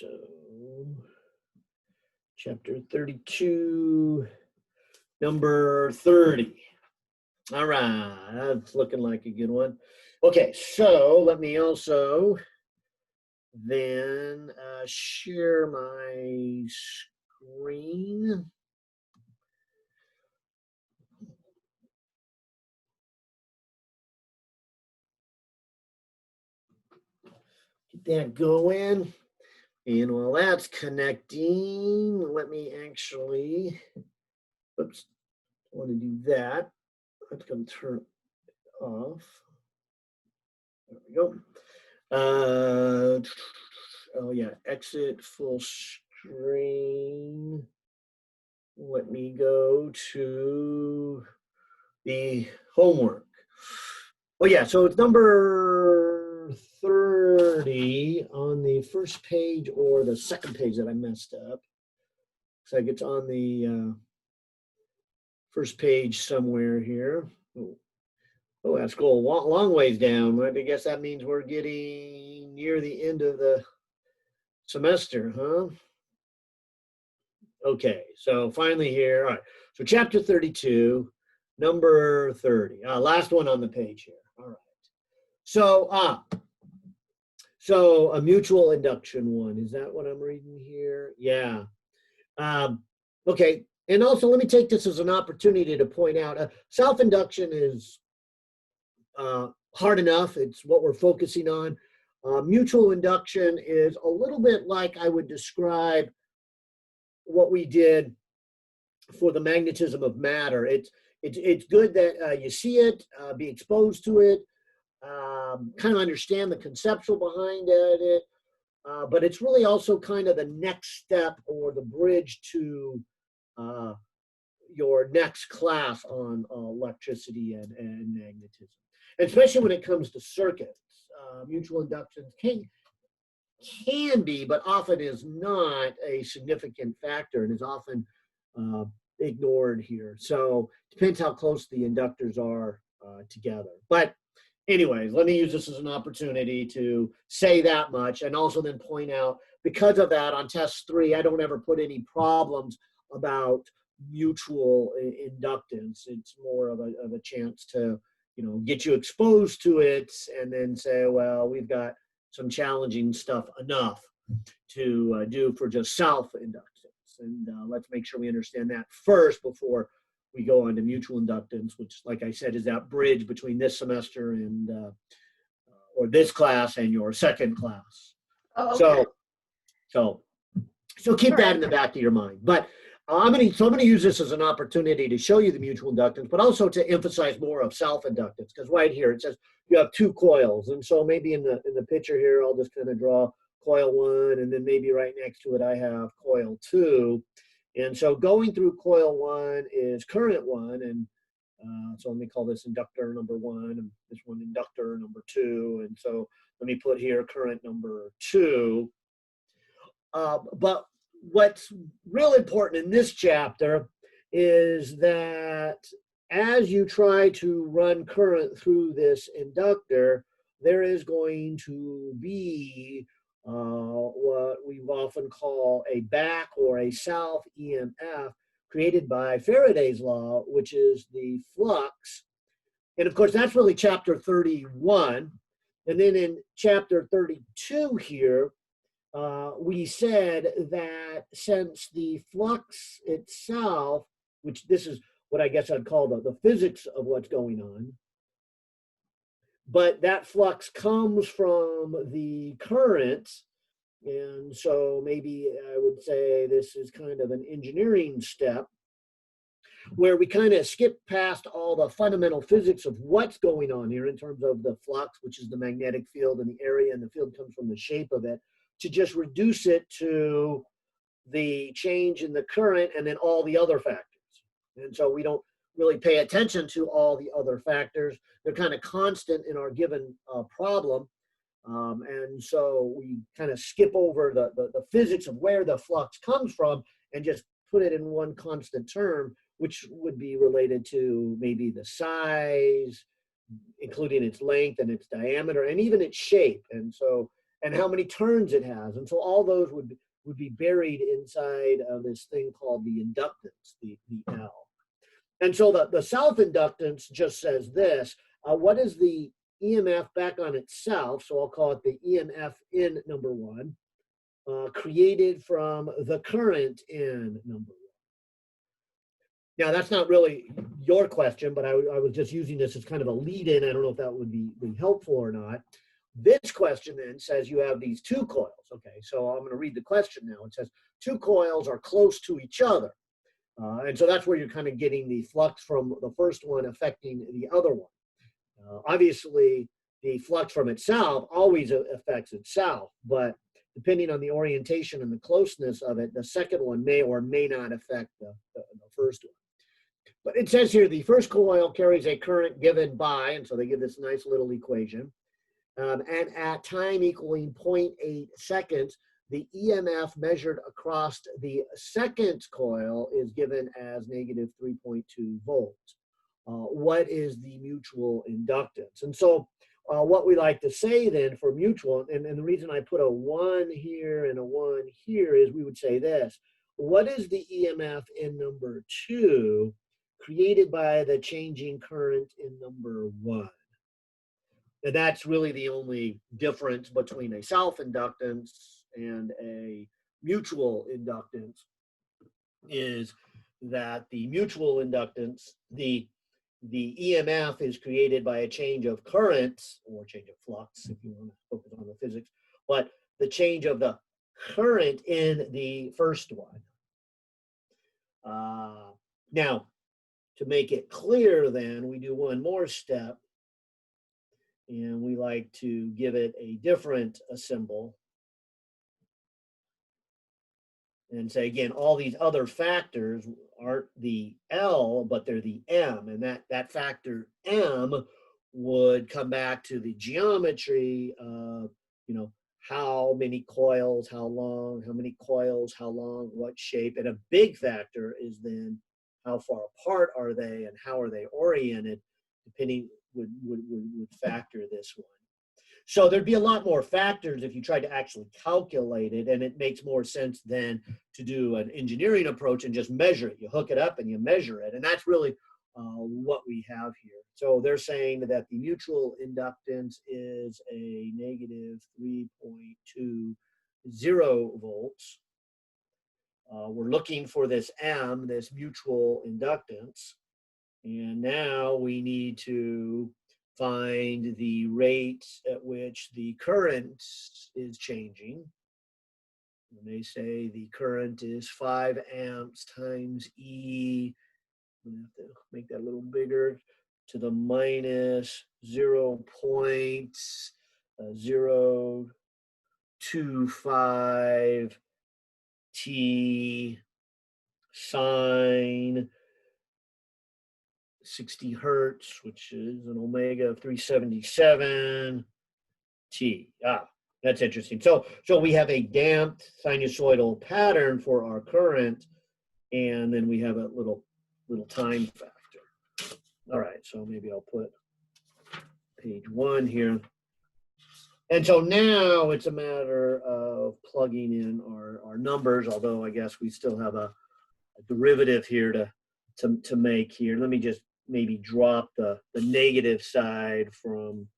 So, chapter 32, number 30. All right, that's looking like a good one. Okay, so let me also then share my screen. Get that going. And while that's connecting, let me actually, oops, I want to do that. That's going to turn it off. There we go. Oh yeah, exit full screen. Let me go to the homework. Oh yeah, so it's number 30 on the first page or the second page that I messed up. Looks like it's on the first page somewhere here. Oh, that's cool. Long ways down. I guess that means we're getting near the end of the semester, huh? Okay, so finally here. All right, so chapter 32, number 30. Last one on the page here. All right. So a mutual induction one. Is that what I'm reading here? Yeah. Okay, and also let me take this as an opportunity to point out self-induction is hard enough. It's what we're focusing on. Mutual induction is a little bit like I would describe what we did for the magnetism of matter. It's good that you see it, be exposed to it, kind of understand the conceptual behind it, but it's really also kind of the next step or the bridge to your next class on electricity and magnetism, especially when it comes to circuits. Mutual inductions can be, but often is not a significant factor and is often ignored here. So depends how close the inductors are together. But anyways, let me use this as an opportunity to say that much and also then point out, because of that, on test 3, I don't ever put any problems about mutual inductance. It's more of a chance to, get you exposed to it and then say, well, we've got some challenging stuff enough to do for just self-inductance. And let's make sure we understand that first before we go on to mutual inductance, which, like I said, is that bridge between this semester and or this class and your second class. Oh, okay. So keep that in the back of your mind. But I'm going to use this as an opportunity to show you the mutual inductance, but also to emphasize more of self-inductance, because right here it says you have 2 coils, and so maybe in the picture here I'll just kind of draw coil 1, and then maybe right next to it I have coil 2, and so going through coil 1 is current 1, and so let me call this inductor number 1, and this one inductor number 2, and so let me put here current number 2. But what's real important in this chapter is that as you try to run current through this inductor, there is going to be what we often call a back or a self EMF created by Faraday's law, which is the flux. And of course, that's really chapter 31. And then in chapter 32 here, we said that since the flux itself, which this is what I guess I'd call the physics of what's going on, but that flux comes from the current, and so maybe I would say this is kind of an engineering step where we kind of skip past all the fundamental physics of what's going on here in terms of the flux, which is the magnetic field and the area, and the field comes from the shape of it, to just reduce it to the change in the current and then all the other factors. And so we don't really pay attention to all the other factors. They're kind of constant in our given problem. And so we kind of skip over the physics of where the flux comes from and just put it in one constant term, which would be related to maybe the size, including its length and its diameter, and even its shape. And so and how many turns it has. And so all those would be buried inside of this thing called the inductance, the L. And so the self-inductance just says this, what is the EMF back on itself, so I'll call it the EMF in number 1, created from the current in number 1. Now, that's not really your question, but I was just using this as kind of a lead-in. I don't know if that would be helpful or not. This question then says you have these 2 coils. Okay, so I'm going to read the question now. It says 2 coils are close to each other. And so that's where you're kind of getting the flux from the first one affecting the other one. Obviously, the flux from itself always affects itself, but depending on the orientation and the closeness of it, the second one may or may not affect the first one. But it says here the first coil carries a current given by, and so they give this nice little equation, and at time equaling 0.8 seconds, the EMF measured across the second coil is given as negative 3.2 volts. What is the mutual inductance? And so what we like to say then for mutual, and the reason I put a 1 here and a 1 here is we would say this. What is the EMF in number 2 created by the changing current in number 1? And that's really the only difference between a self-inductance and a mutual inductance, is that the mutual inductance, the EMF is created by a change of current, or change of flux, if you want to focus on the physics, but the change of the current in the first one. Now, to make it clear then, we do one more step, and we like to give it a different symbol. And say, again, all these other factors aren't the L, but they're the M. And that factor M would come back to the geometry of, how many coils, how long, how many coils, how long, what shape. And a big factor is then how far apart are they and how are they oriented, depending would factor this one. So there'd be a lot more factors if you tried to actually calculate it, and it makes more sense then to do an engineering approach and just measure it. You hook it up and you measure it, and that's really what we have here. So they're saying that the mutual inductance is a negative 3.20 volts. We're looking for this M, this mutual inductance, and now we need to find the rate at which the current is changing. And they say the current is 5 amps times E. I'm going to have to make that a little bigger, to the minus 0.025 T sine 60 hertz, which is an omega of 377 T. That's interesting. So we have a damped sinusoidal pattern for our current, and then we have a little time factor. All right, so maybe I'll put page 1 here. And so now it's a matter of plugging in our numbers, although I guess we still have a derivative here to make here. Let me just maybe drop the negative side from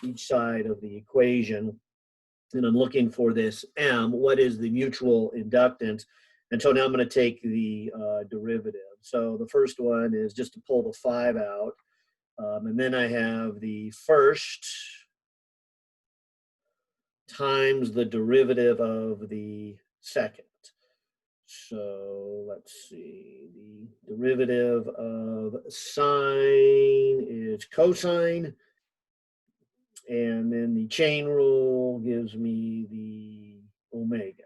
each side of the equation. And I'm looking for this M. What is the mutual inductance? And so now I'm going to take the derivative. So the first one is just to pull the 5 out. And then I have the first times the derivative of the second. So let's see, the derivative of sine is cosine, and then the chain rule gives me the omega.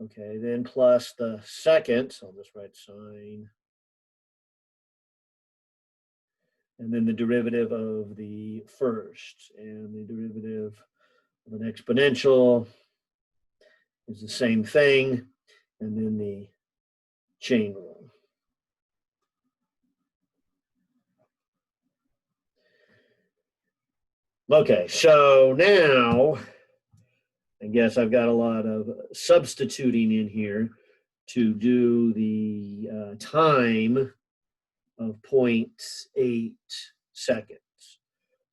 Okay, then plus the second, so I'll just write sine, and then the derivative of the first, and the derivative of an exponential is the same thing, and then the chain rule. Okay, so now I guess I've got a lot of substituting in here to do the time of 0.8 seconds.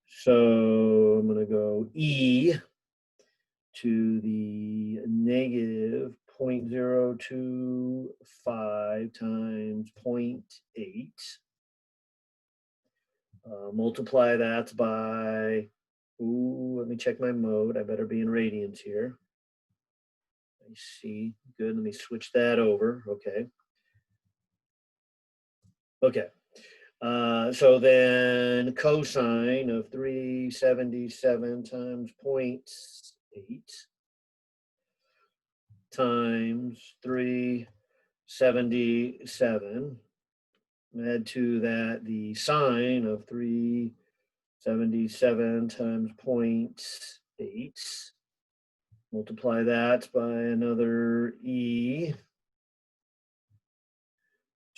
So I'm going to go E to the negative 0.025 times 0.8. Multiply that by, let me check my mode. I better be in radians here. I see. Good. Let me switch that over. Okay. Okay. So then cosine of 377 times 0.8 times 377. Add to that the sine of 377 times 0.8. Multiply that by another E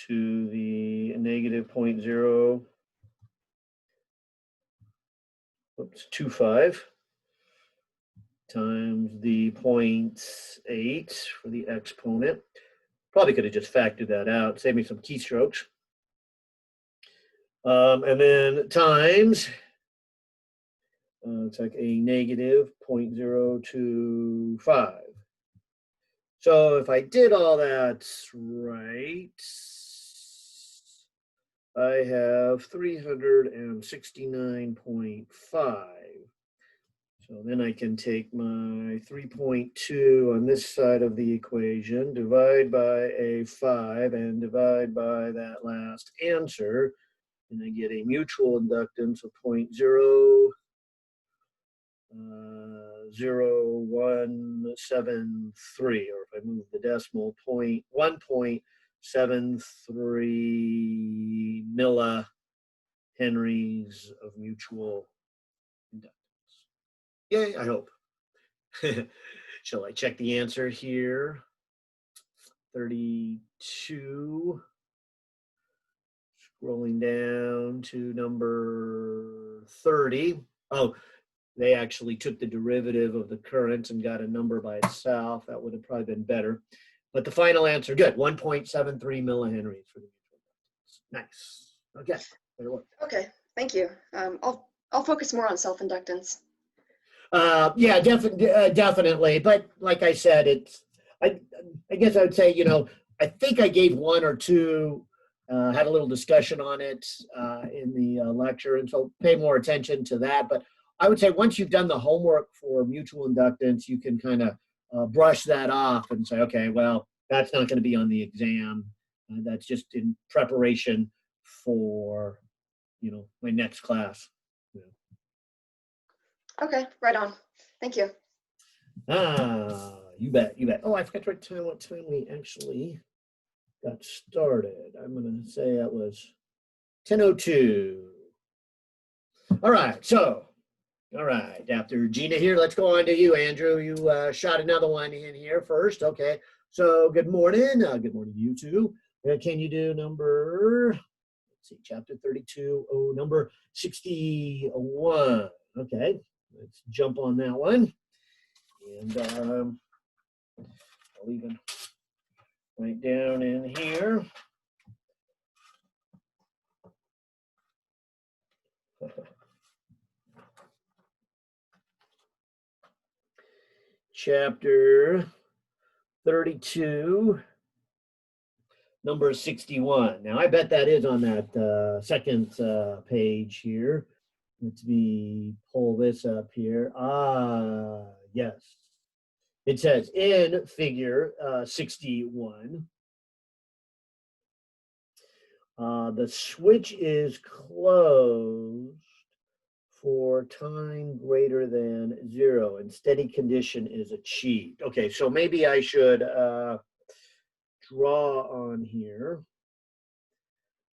to the negative 0.025 times the 0.8 for the exponent. Probably could have just factored that out, save me some keystrokes. And then times, it's like a negative 0.025. So if I did all that right, I have 369.5. So then I can take my 3.2 on this side of the equation, divide by a 5, and divide by that last answer, and I get a mutual inductance of 0.0173, or if I move the decimal, 1.73 millihenries of mutual inductance. Yay, I hope. Shall I check the answer here? 32. Scrolling down to number 30. Oh, they actually took the derivative of the current and got a number by itself. That would have probably been better. But the final answer, good, 1.73 millihenries for the mutual inductance. Nice. Okay, there it worked. Okay, thank you. I'll focus more on self-inductance. Yeah, definitely. But like I said, I guess I would say, I think I gave one or two, had a little discussion on it in the lecture, and so pay more attention to that. But I would say once you've done the homework for mutual inductance, you can kind of brush that off and say, okay, well, that's not going to be on the exam. That's just in preparation for, my next class. Okay, right on. Thank you. You bet. Oh, I forgot to write down what time we actually got started. I'm going to say that was 10:02. All right, after Gina here, let's go on to you, Andrew. You shot another one in here first. Okay, so good morning. Good morning to you too. Can you do number, let's see, chapter 32, number 61. Okay, let's jump on that one. And I'll even write down in here. Chapter 32, number 61. Now, I bet that is on that second page here. Let me pull this up here. Yes. It says in figure 61, the switch is closed for time greater than 0 and steady condition is achieved. Okay, so maybe I should draw on here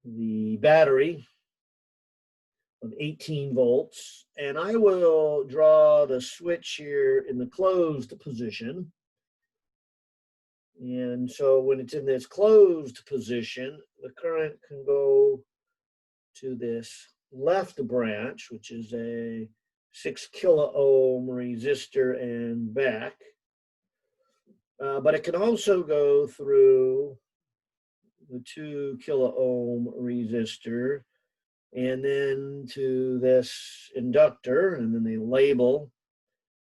the battery of 18 volts, and I will draw the switch here in the closed position. And so when it's in this closed position, the current can go to this left branch, which is a 6 kilo ohm resistor and back. But it can also go through the 2 kilo ohm resistor and then to this inductor, and then they label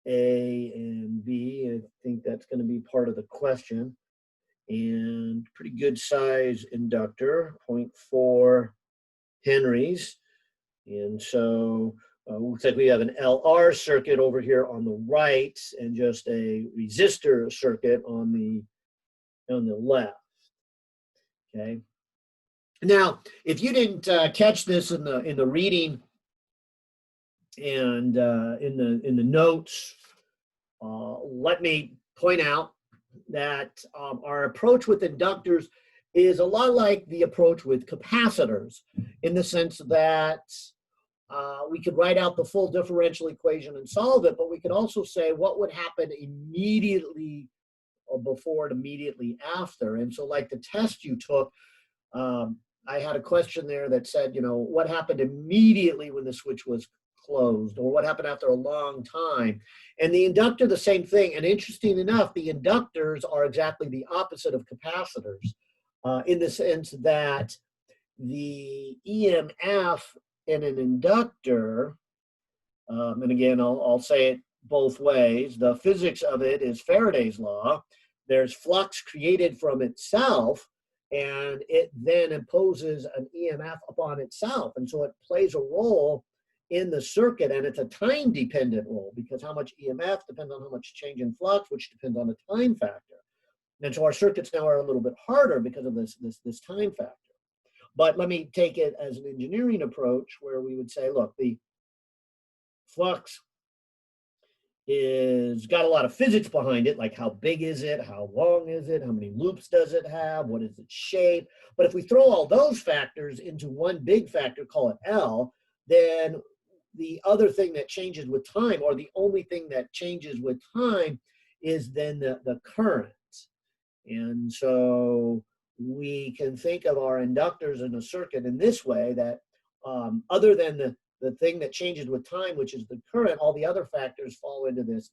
A and B. I think that's going to be part of the question. And pretty good size inductor, 0.4 henries. And so looks like we have an LR circuit over here on the right and just a resistor circuit on the left. Okay. Now, if you didn't catch this in the reading and in the notes, let me point out that our approach with inductors is a lot like the approach with capacitors, in the sense that we could write out the full differential equation and solve it, but we could also say what would happen immediately or before and immediately after. And so like the test you took, I had a question there that said, you know, what happened immediately when the switch was closed, or what happened after a long time? And the inductor, the same thing. And interesting enough, the inductors are exactly the opposite of capacitors, in the sense that the EMF in an inductor, and again, I'll say it both ways, the physics of it is Faraday's law. There's flux created from itself, and it then imposes an EMF upon itself. And so it plays a role in the circuit, and it's a time-dependent role, because how much EMF depends on how much change in flux, which depends on the time factor. And so our circuits now are a little bit harder because of this time factor. But let me take it as an engineering approach, where we would say, look, the flux is got a lot of physics behind it, like how big is it, how long is it, how many loops does it have, what is its shape. But if we throw all those factors into one big factor, call it L, then the other thing that changes with time, or the only thing that changes with time, is then the current. And so we can think of our inductors in a circuit in this way, that other than the thing that changes with time, which is the current, all the other factors fall into this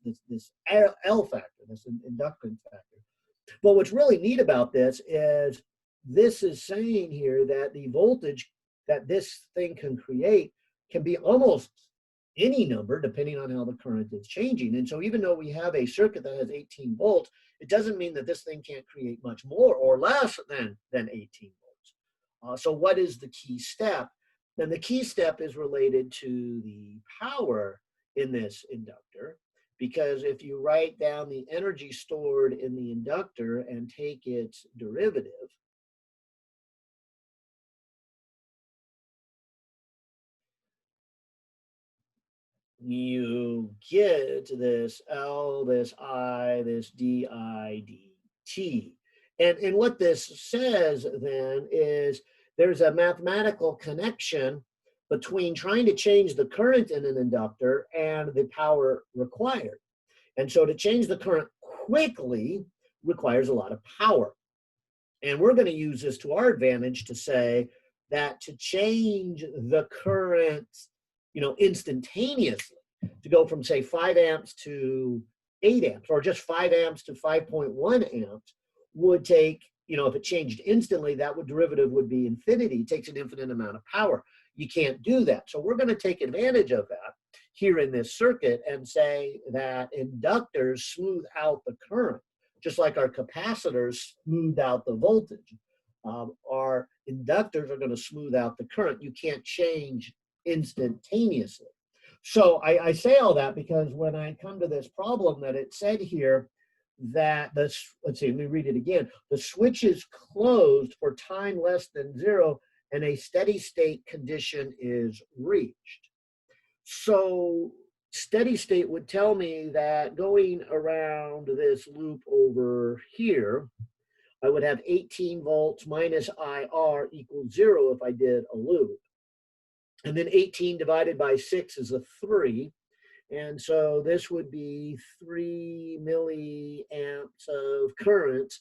L factor, this inductance factor. But what's really neat about this is saying here that the voltage that this thing can create can be almost any number depending on how the current is changing. And so even though we have a circuit that has 18 volts, it doesn't mean that this thing can't create much more or less than 18 volts. So what is the key step? Then the key step is related to the power in this inductor, because if you write down the energy stored in the inductor and take its derivative, you get this L, this I, this di dt. And what this says then is there's a mathematical connection between trying to change the current in an inductor and the power required. And so to change the current quickly requires a lot of power. And we're going to use this to our advantage to say that to change the current, instantaneously, to go from, say, 5 amps to 8 amps, or just 5 amps to 5.1 amps, would take, if it changed instantly, that derivative would be infinity. It takes an infinite amount of power. You can't do that. So we're going to take advantage of that here in this circuit and say that inductors smooth out the current, just like our capacitors smooth out the voltage. Our inductors are going to smooth out the current. You can't change instantaneously. So I say all that because when I come to this problem that it said here that let's see, let me read it again. The switch is closed for time less than 0 and a steady state condition is reached. So steady state would tell me that going around this loop over here, I would have 18 volts minus IR equals 0 if I did a loop. And then 18 divided by 6 is a 3. And so this would be 3 milliamps of current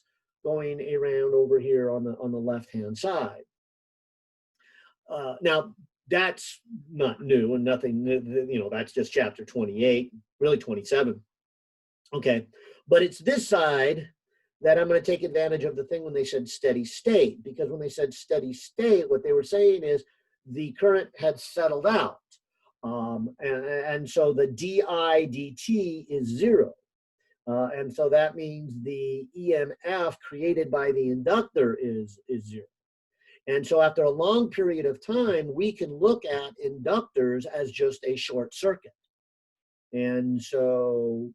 going around over here on the left-hand side. Now, that's not new and nothing new, you know, that's just chapter 28, really 27. Okay, but it's this side that I'm going to take advantage of the thing when they said steady state, because when they said steady state, what they were saying is the current had settled out. And so the di dt is zero. And so that means the EMF created by the inductor is zero. And so after a long period of time, we can look at inductors as just a short circuit. And so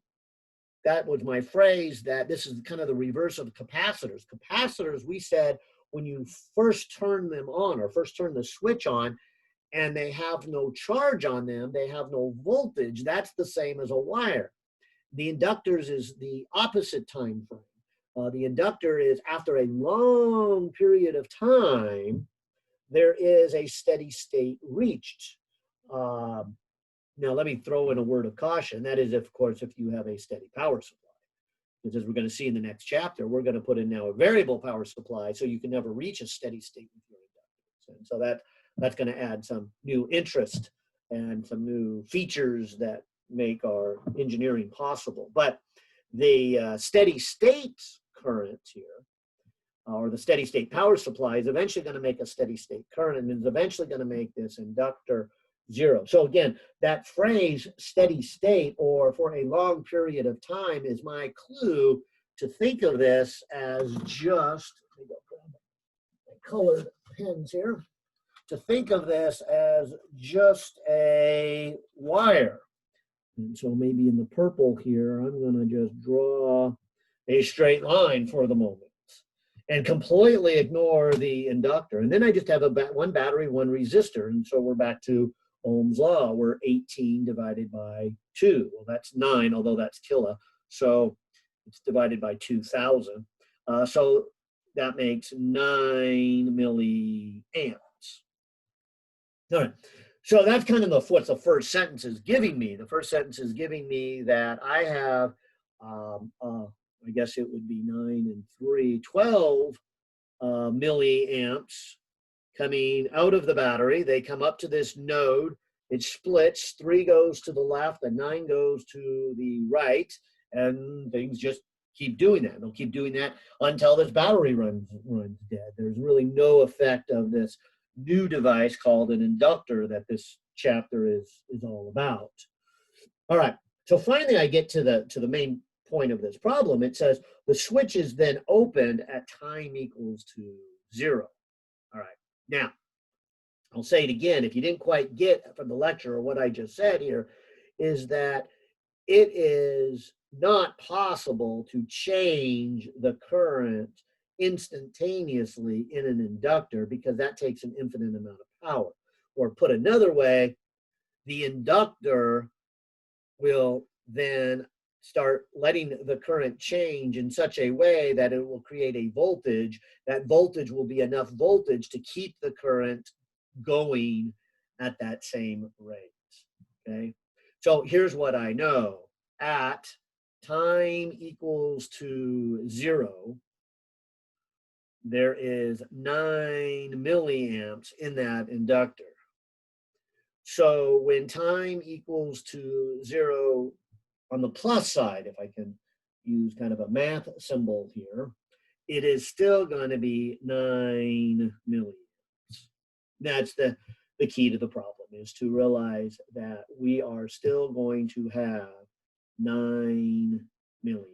that was my phrase, that this is kind of the reverse of capacitors. Capacitors, we said, when you first turn them on or first turn the switch on and they have no charge on them, they have no voltage, that's the same as a wire. The inductors is the opposite time frame. The inductor is after a long period of time, there is a steady state reached. Now, let me throw in a word of caution. That is, of course, if you have a steady power supply. Because as we're going to see in the next chapter, we're going to put in now a variable power supply, so you can never reach a steady state with your inductors. And so that's going to add some new interest and some new features that make our engineering possible. But the steady state current here, or the steady state power supply, is eventually going to make a steady state current, and is eventually going to make this inductor zero. So again, that phrase steady state or for a long period of time is my clue to think of this as just, let me go grab my colored pens here, to think of this as just a wire. And so maybe in the purple here, I'm going to just draw a straight line for the moment and completely ignore the inductor. And then I just have one battery, one resistor. And so we're back to Ohm's law, where 18 divided by 2. Well, that's 9, although that's kilo. So it's divided by 2,000. So that makes 9 milliamps. All right. So that's kind of what the first sentence is giving me. The first sentence is giving me that I have, I guess it would be 9 and 3, 12 milliamps coming out of the battery. They come up to this node. It splits. 3 goes to the left and 9 goes to the right. And things just keep doing that. They'll keep doing that until this battery runs dead. There's really no effect of this new device called an inductor that this chapter is all about. All right. So finally, I get to the main point of this problem. It says the switch is then opened at time equals to 0. All right. Now, I'll say it again. If you didn't quite get from the lecture or what I just said here, is that it is not possible to change the current instantaneously in an inductor, because that takes an infinite amount of power. Or put another way, the inductor will then start letting the current change in such a way that it will create a voltage. That voltage will be enough voltage to keep the current going at that same rate. Okay, so here's what I know. At time equals to 0, there is 9 milliamps in that inductor. So when time equals to 0 on the plus side, if I can use kind of a math symbol here, it is still going to be 9 milliamps. That's the key to the problem, is to realize that we are still going to have 9 milliamps.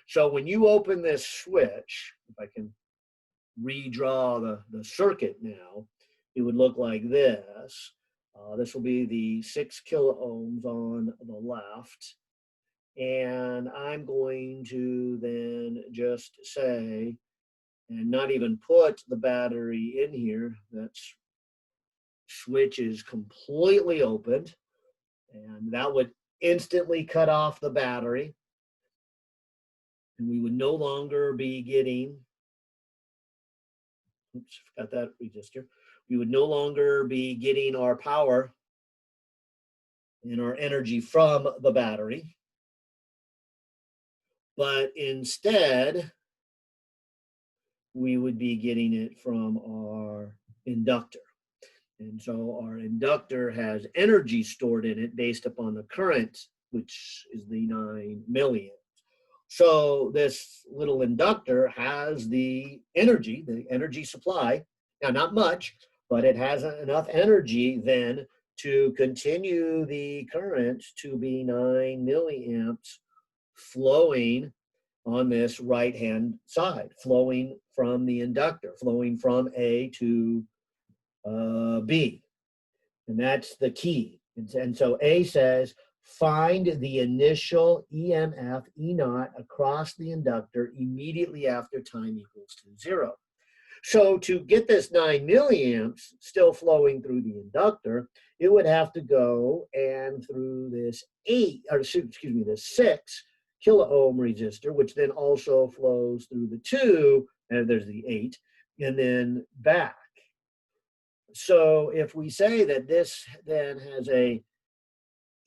So when you open this switch, if I can redraw the circuit now, it would look like this. This will be the 6 kilo ohms on the left. And I'm going to then just say, and not even put the battery in here, that switch is completely opened. And that would instantly cut off the battery. And we would no longer be getting, oops, forgot that resistor. We would no longer be getting our power and our energy from the battery, but instead we would be getting it from our inductor. And so our inductor has energy stored in it based upon the current, which is the 9 milliamps. So this little inductor has the energy supply. Now, not much, but it has enough energy then to continue the current to be 9 milliamps flowing on this right-hand side, flowing from the inductor, flowing from A to B. And that's the key. And so A says, find the initial EMF E naught across the inductor immediately after time equals to 0. So to get this 9 milliamps still flowing through the inductor, it would have to go and through this 6 kilo ohm resistor, which then also flows through the 2, and there's the 8, and then back. So if we say that this then has a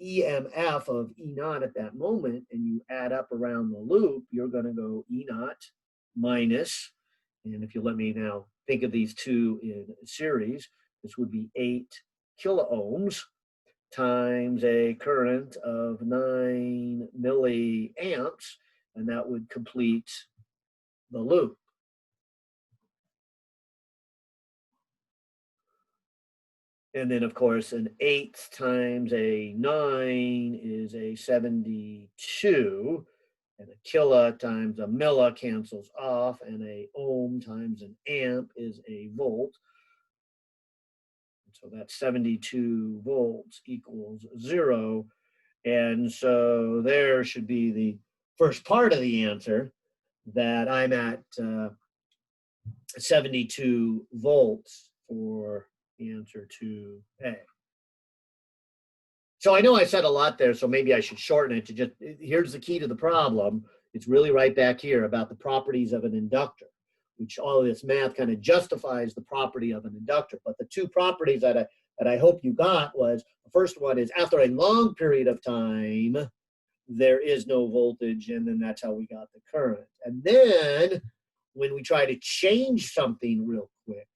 EMF of E naught at that moment, and you add up around the loop, you're going to go E naught minus, and if you let me now think of these two in series, this would be 8 kilo ohms times a current of 9 milliamps, and that would complete the loop. And then, of course, an 8 times a 9 is a 72, and a kilo times a milli cancels off, and a ohm times an amp is a volt. So that's 72 volts equals 0. And so there should be the first part of the answer, that I'm at 72 volts for the answer to A. So I know I said a lot there, so maybe I should shorten it to just, here's the key to the problem. It's really right back here about the properties of an inductor, which all of this math kind of justifies the property of an inductor. But the two properties that I hope you got was, the first one is after a long period of time, there is no voltage, and then that's how we got the current. And then when we try to change something real quick,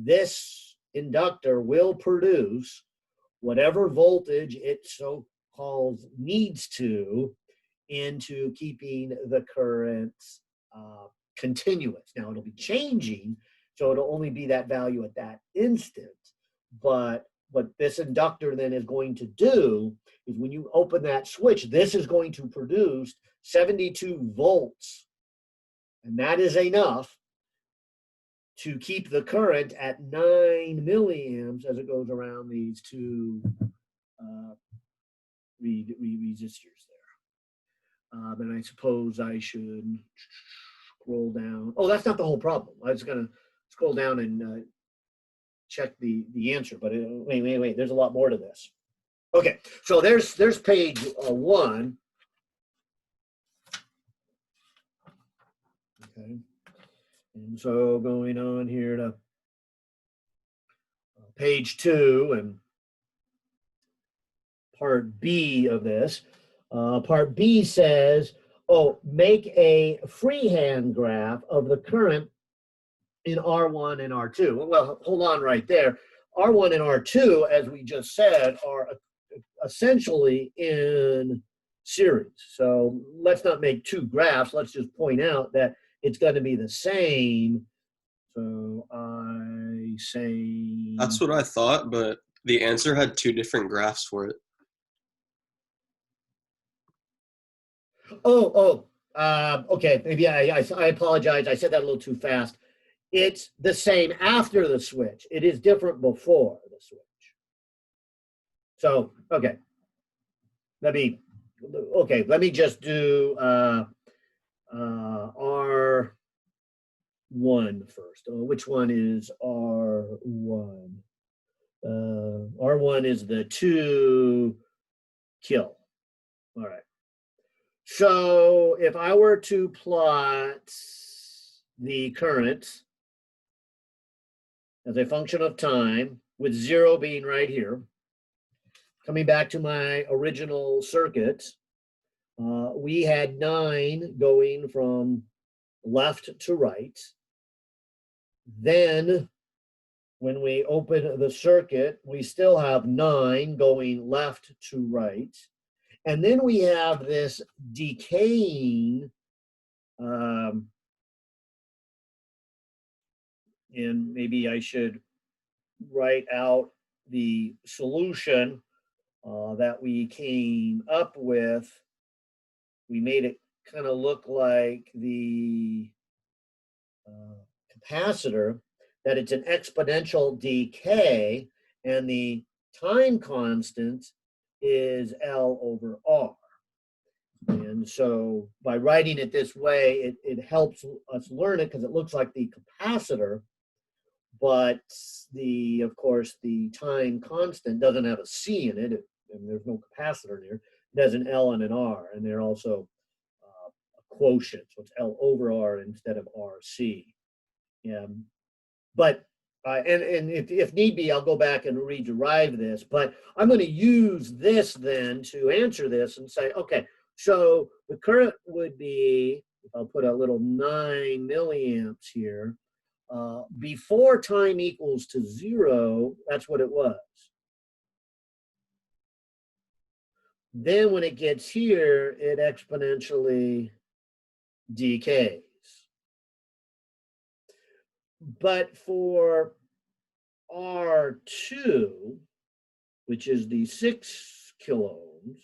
this inductor will produce whatever voltage it so-called needs to into keeping the current continuous. Now it'll be changing, so it'll only be that value at that instant. But what this inductor then is going to do is when you open that switch, this is going to produce 72 volts. And that is enough to keep the current at 9 milliamps as it goes around these two resistors there. And I suppose I should scroll down. Oh, that's not the whole problem. I was going to scroll down and check the answer, but wait. There's a lot more to this. Okay, so there's page 1. Okay, and so going on here to page 2 and part B of this. Part B says, make a freehand graph of the current in R1 and R2. Well, hold on right there. R1 and R2, as we just said, are essentially in series. So let's not make two graphs. Let's just point out that it's going to be the same. So I say... That's what I thought, but the answer had two different graphs for it. Okay. Maybe I apologize. I said that a little too fast. It's the same after the switch. It is different before the switch. So, okay. Let me just do R1 first. Which one is R1? R1 is the 2 kilo. All right. So if I were to plot the current as a function of time, with 0 being right here, coming back to my original circuit, we had 9 going from left to right. Then when we open the circuit, we still have 9 going left to right. And then we have this decaying, and maybe I should write out the solution that we came up with. We made it kind of look like the capacitor, that it's an exponential decay, and the time constant is L over R. And so by writing it this way, it helps us learn it because it looks like the capacitor, but of course, the time constant doesn't have a C in it, and there's no capacitor there. It has an L and an R, and they're also a quotient, so it's L over R instead of RC. Yeah, but and if need be, I'll go back and rederive this. But I'm going to use this then to answer this and say, okay, so the current would be, I'll put a little 9 milliamps here. Before time equals to 0, that's what it was. Then when it gets here, it exponentially decays. But for R2, which is the 6 kiloohms,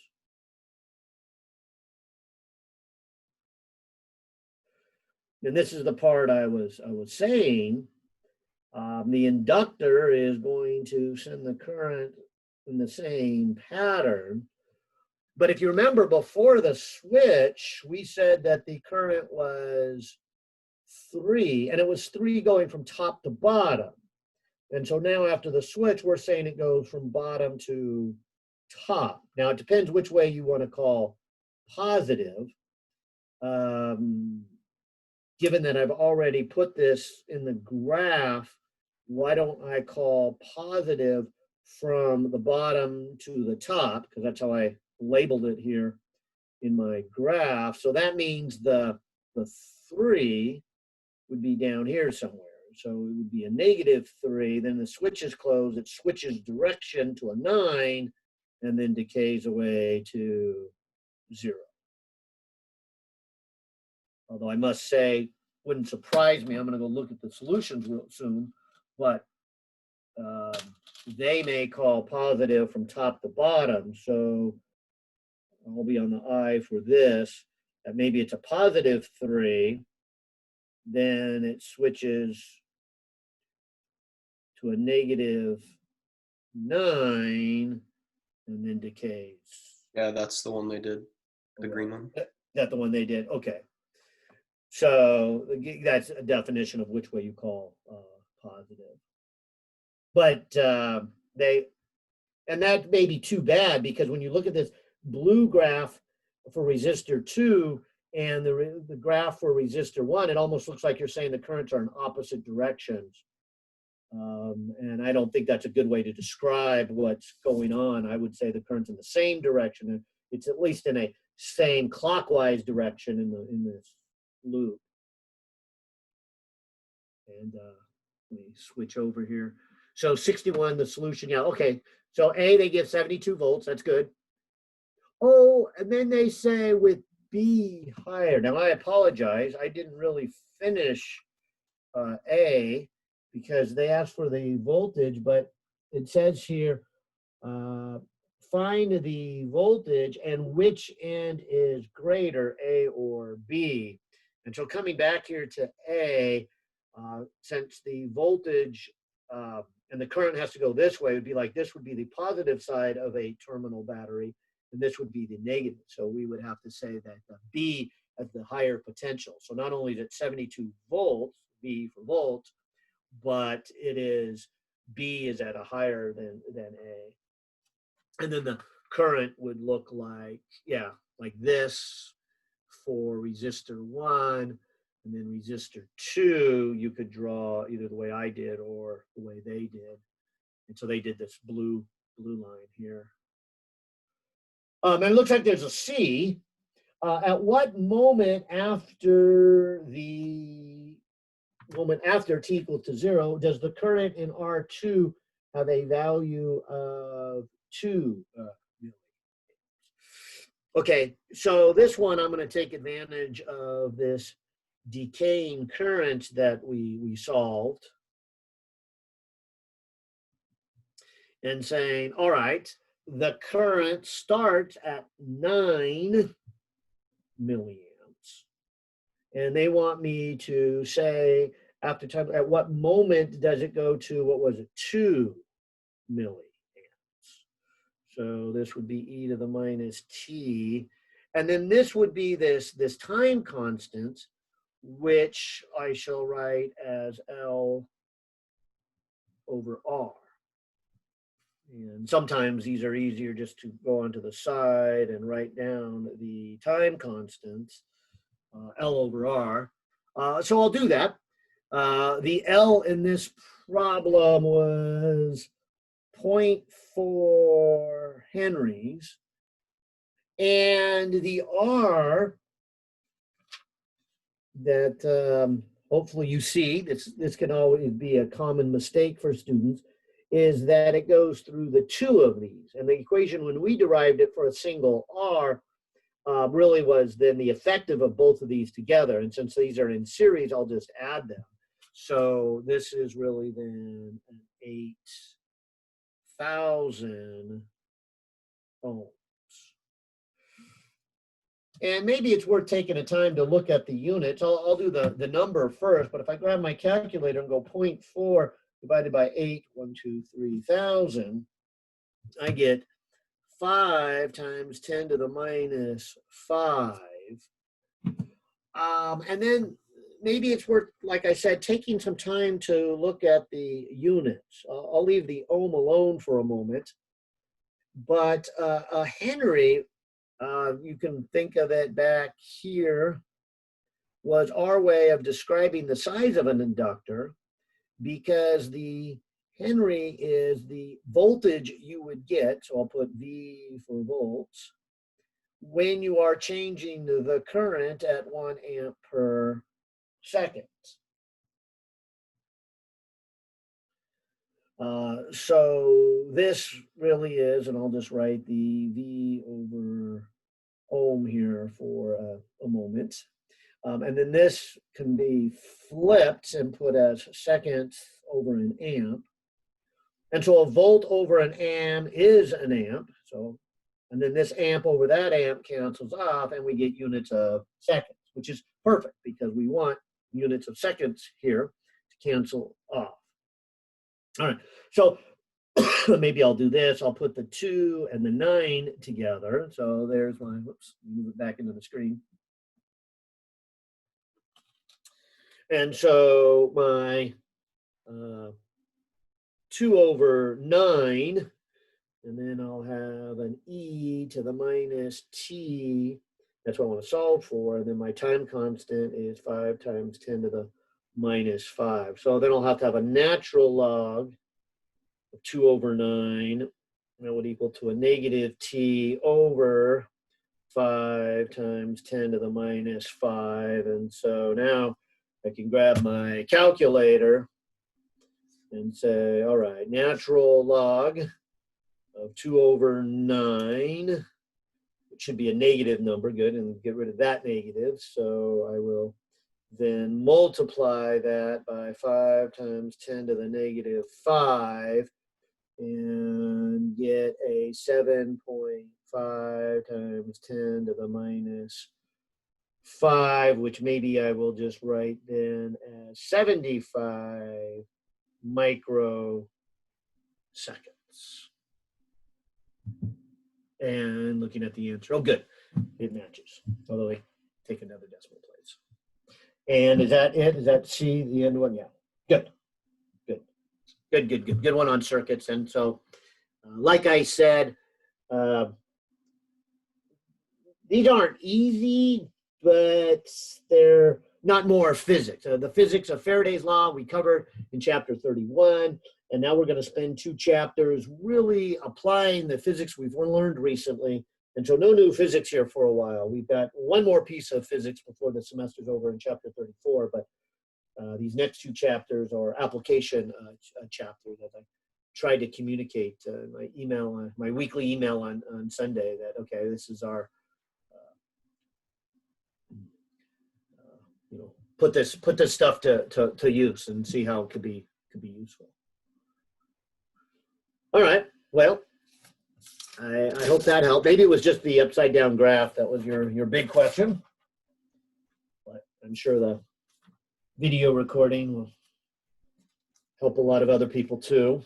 and this is the part I was saying, the inductor is going to send the current in the same pattern. But if you remember before the switch, we said that the current was 3, and it was 3 going from top to bottom. And so now after the switch, we're saying it goes from bottom to top. Now it depends which way you want to call positive. Given that I've already put this in the graph, why don't I call positive from the bottom to the top, because that's how I labeled it here in my graph. So that means the 3 would be down here somewhere. So it would be a -3, then the switch is closed, it switches direction to a 9, and then decays away to 0. Although I must say, wouldn't surprise me, I'm going to go look at the solutions real soon, but they may call positive from top to bottom. So I'll be on the eye for this, that maybe it's a +3, then it switches to a -9, and then decays. Yeah, that's the one they did, the green one. That's the one they did, okay. So that's a definition of which way you call positive. But and that may be too bad, because when you look at this blue graph for resistor 2 and the graph for resistor 1, it almost looks like you're saying the currents are in opposite directions. And I don't think that's a good way to describe what's going on. I would say the current's in the same direction, and it's at least in a same clockwise direction in this loop. And let me switch over here. So 61, the solution, yeah, okay. So A, they give 72 volts, that's good. Oh, and then they say with B higher. Now I apologize, I didn't really finish A, because they asked for the voltage, but it says here, find the voltage and which end is greater, A or B. And so coming back here to A, since the voltage and the current has to go this way, it would be like this would be the positive side of a terminal battery, and this would be the negative. So we would have to say that the B has the higher potential. So not only is it 72 volts, B for volts, but it is, B is at a higher than A. And then the current would look like, yeah, like this for resistor 1, and then resistor 2, you could draw either the way I did or the way they did. And so they did this blue line here. And it looks like there's a C. At what moment after the moment after t equals to 0, does the current in R2 have a value of 2 milliamps? Okay, so this one I'm going to take advantage of this decaying current that we solved and saying, all right, the current starts at 9 milliamps. And they want me to say, after time, at what moment does it go to, what was it, 2 milliamps? So this would be e to the minus t. And then this would be this time constant, which I shall write as L over R. And sometimes these are easier just to go onto the side and write down the time constants, L over R. So I'll do that. The L in this problem was 0.4 henries. And the R that hopefully you see, this can always be a common mistake for students, is that it goes through the two of these. And the equation, when we derived it for a single R, really was then the effective of both of these together. And since these are in series, I'll just add them. So this is really then an 8,000 ohms. And maybe it's worth taking a time to look at the units. I'll do the number first, but if I grab my calculator and go 0.4 divided by 8, 3,000, I get 5 times 10 to the minus 5. And then maybe it's worth, like I said, taking some time to look at the units. I'll leave the ohm alone for a moment. But a Henry, you can think of it back here, was our way of describing the size of an inductor, because the Henry is the voltage you would get, so I'll put V for volts, when you are changing the current at 1 amp per second. So this really is, and I'll just write the V over ohm here for a moment. And then this can be flipped and put as seconds over an amp. And so a volt over an amp is an amp. So, and then this amp over that amp cancels off, and we get units of seconds, which is perfect because we want units of seconds here to cancel off. All right, so maybe I'll do this. I'll put the 2 and the 9 together. So there's my, whoops, move it back into the screen. And so my 2 over 9, and then I'll have an e to the minus t. That's what I want to solve for. And then my time constant is 5 times 10 to the minus 5. So then I'll have to have a natural log of 2 over 9. That would equal to a negative t over 5 times 10 to the minus 5. And so now I can grab my calculator and say, all right, natural log of 2 over 9, it should be a negative number, good, and get rid of that negative. So I will then multiply that by 5 times 10 to the negative 5 and get a 7.5 times 10 to the minus 5, which maybe I will just write then as 75 microseconds. And looking at the answer, oh good, it matches. Although I take another decimal place. And is that it? Is that C, the end one? Yeah, good. Good one on circuits. And so, like I said, these aren't easy, but they're not more physics. The physics of Faraday's law we covered in chapter 31, and now we're going to spend 2 chapters really applying the physics we've learned recently. And so no new physics here for a while. We've got one more piece of physics before the semester's over in chapter 34, but these next two chapters or application chapters that I tried to communicate my email, my weekly email on Sunday that, okay, this is our, put this stuff to use and see how it could be useful. All right. Well, I hope that helped. Maybe it was just the upside down graph that was your big question, but I'm sure the video recording will help a lot of other people too.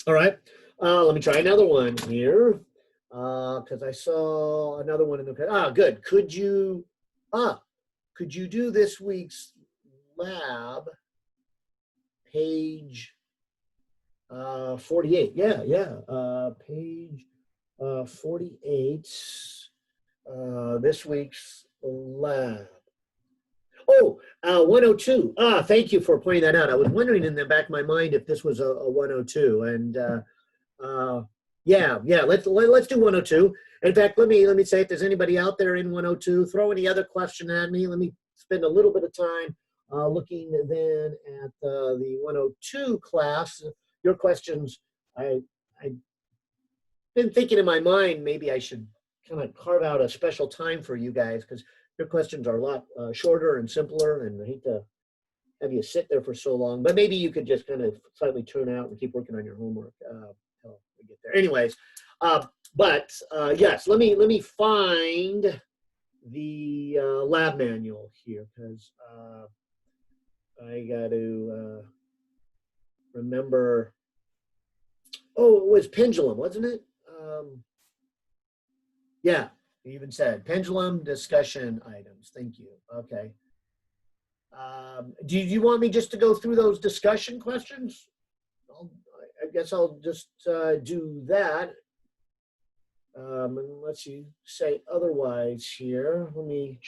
All right. Let me try another one here because I saw another one in the good. Could you do this week's lab page 48? Yeah. Page 48. This week's lab. 102. Thank you for pointing that out. I was wondering in the back of my mind if this was a 102. And let's do 102. In fact, let me say if there's anybody out there in 102, throw any other question at me. Let me spend a little bit of time looking then at the 102 class. Your questions, I've been thinking in my mind, maybe I should kind of carve out a special time for you guys because your questions are a lot shorter and simpler, and I hate to have you sit there for so long. But maybe you could just kind of slightly tune out and keep working on your homework until we get there. Anyways, yes, let me find the lab manual here because I got to remember. Oh, it was pendulum, wasn't it? Yeah. You even said pendulum discussion items. Thank you. Okay. Do you want me just to go through those discussion questions? I guess I'll just do that. Unless you say otherwise here. Let me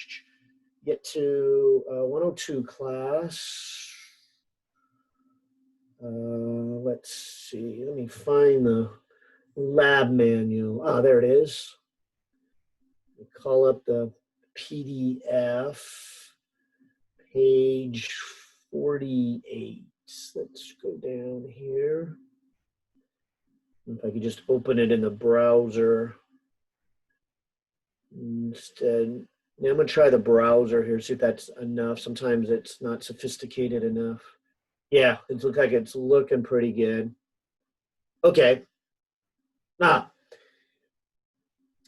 get to 102 class. Let's see. Let me find the lab manual. There it is. Call up the PDF, page 48. Let's go down here. If I could just open it in the browser instead. Now I'm going to try the browser here, see if that's enough. Sometimes it's not sophisticated enough. Yeah, it looks like it's looking pretty good. Okay. All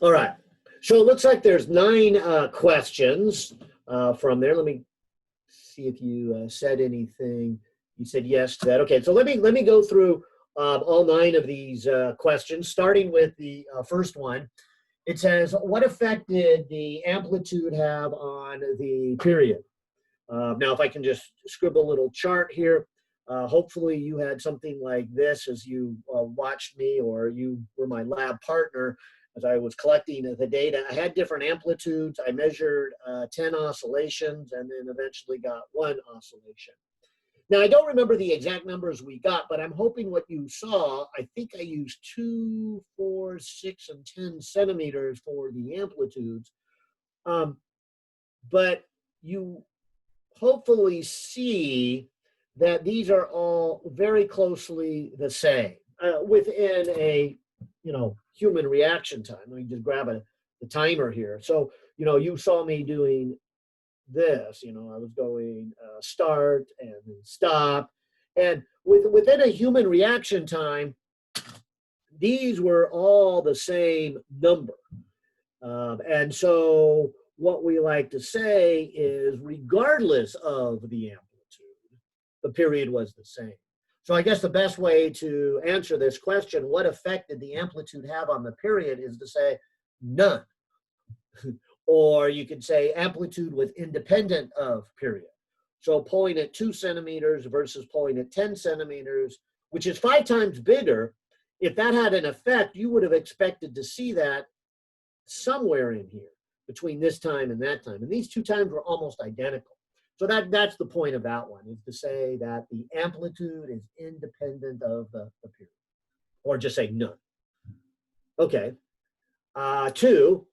right. So it looks like there's 9 questions from there. Let me see if you said anything. You said yes to that. Okay, so let me go through all 9 of these questions, starting with the first one. It says, what effect did the amplitude have on the period? Now, if I can just scribble a little chart here, hopefully you had something like this as you watched me, or you were my lab partner as I was collecting the data. I had different amplitudes. I measured 10 oscillations and then eventually got 1 oscillation. Now, I don't remember the exact numbers we got, but I'm hoping what you saw, I think I used 2, 4, 6, and 10 centimeters for the amplitudes. But you hopefully see that these are all very closely the same within a human reaction time. Let me just grab the timer here. So you saw me doing this. I was going start and then stop, and within a human reaction time, these were all the same number. And so what we like to say is, regardless of the amplitude, the period was the same. So I guess the best way to answer this question, what effect did the amplitude have on the period, is to say none. Or you could say amplitude was independent of period. So pulling at 2 centimeters versus pulling at 10 centimeters, which is 5 times bigger, if that had an effect, you would have expected to see that somewhere in here between this time and that time. And these 2 times were almost identical. So that's the point of that one, is to say that the amplitude is independent of the period, or just say none. Okay. 2,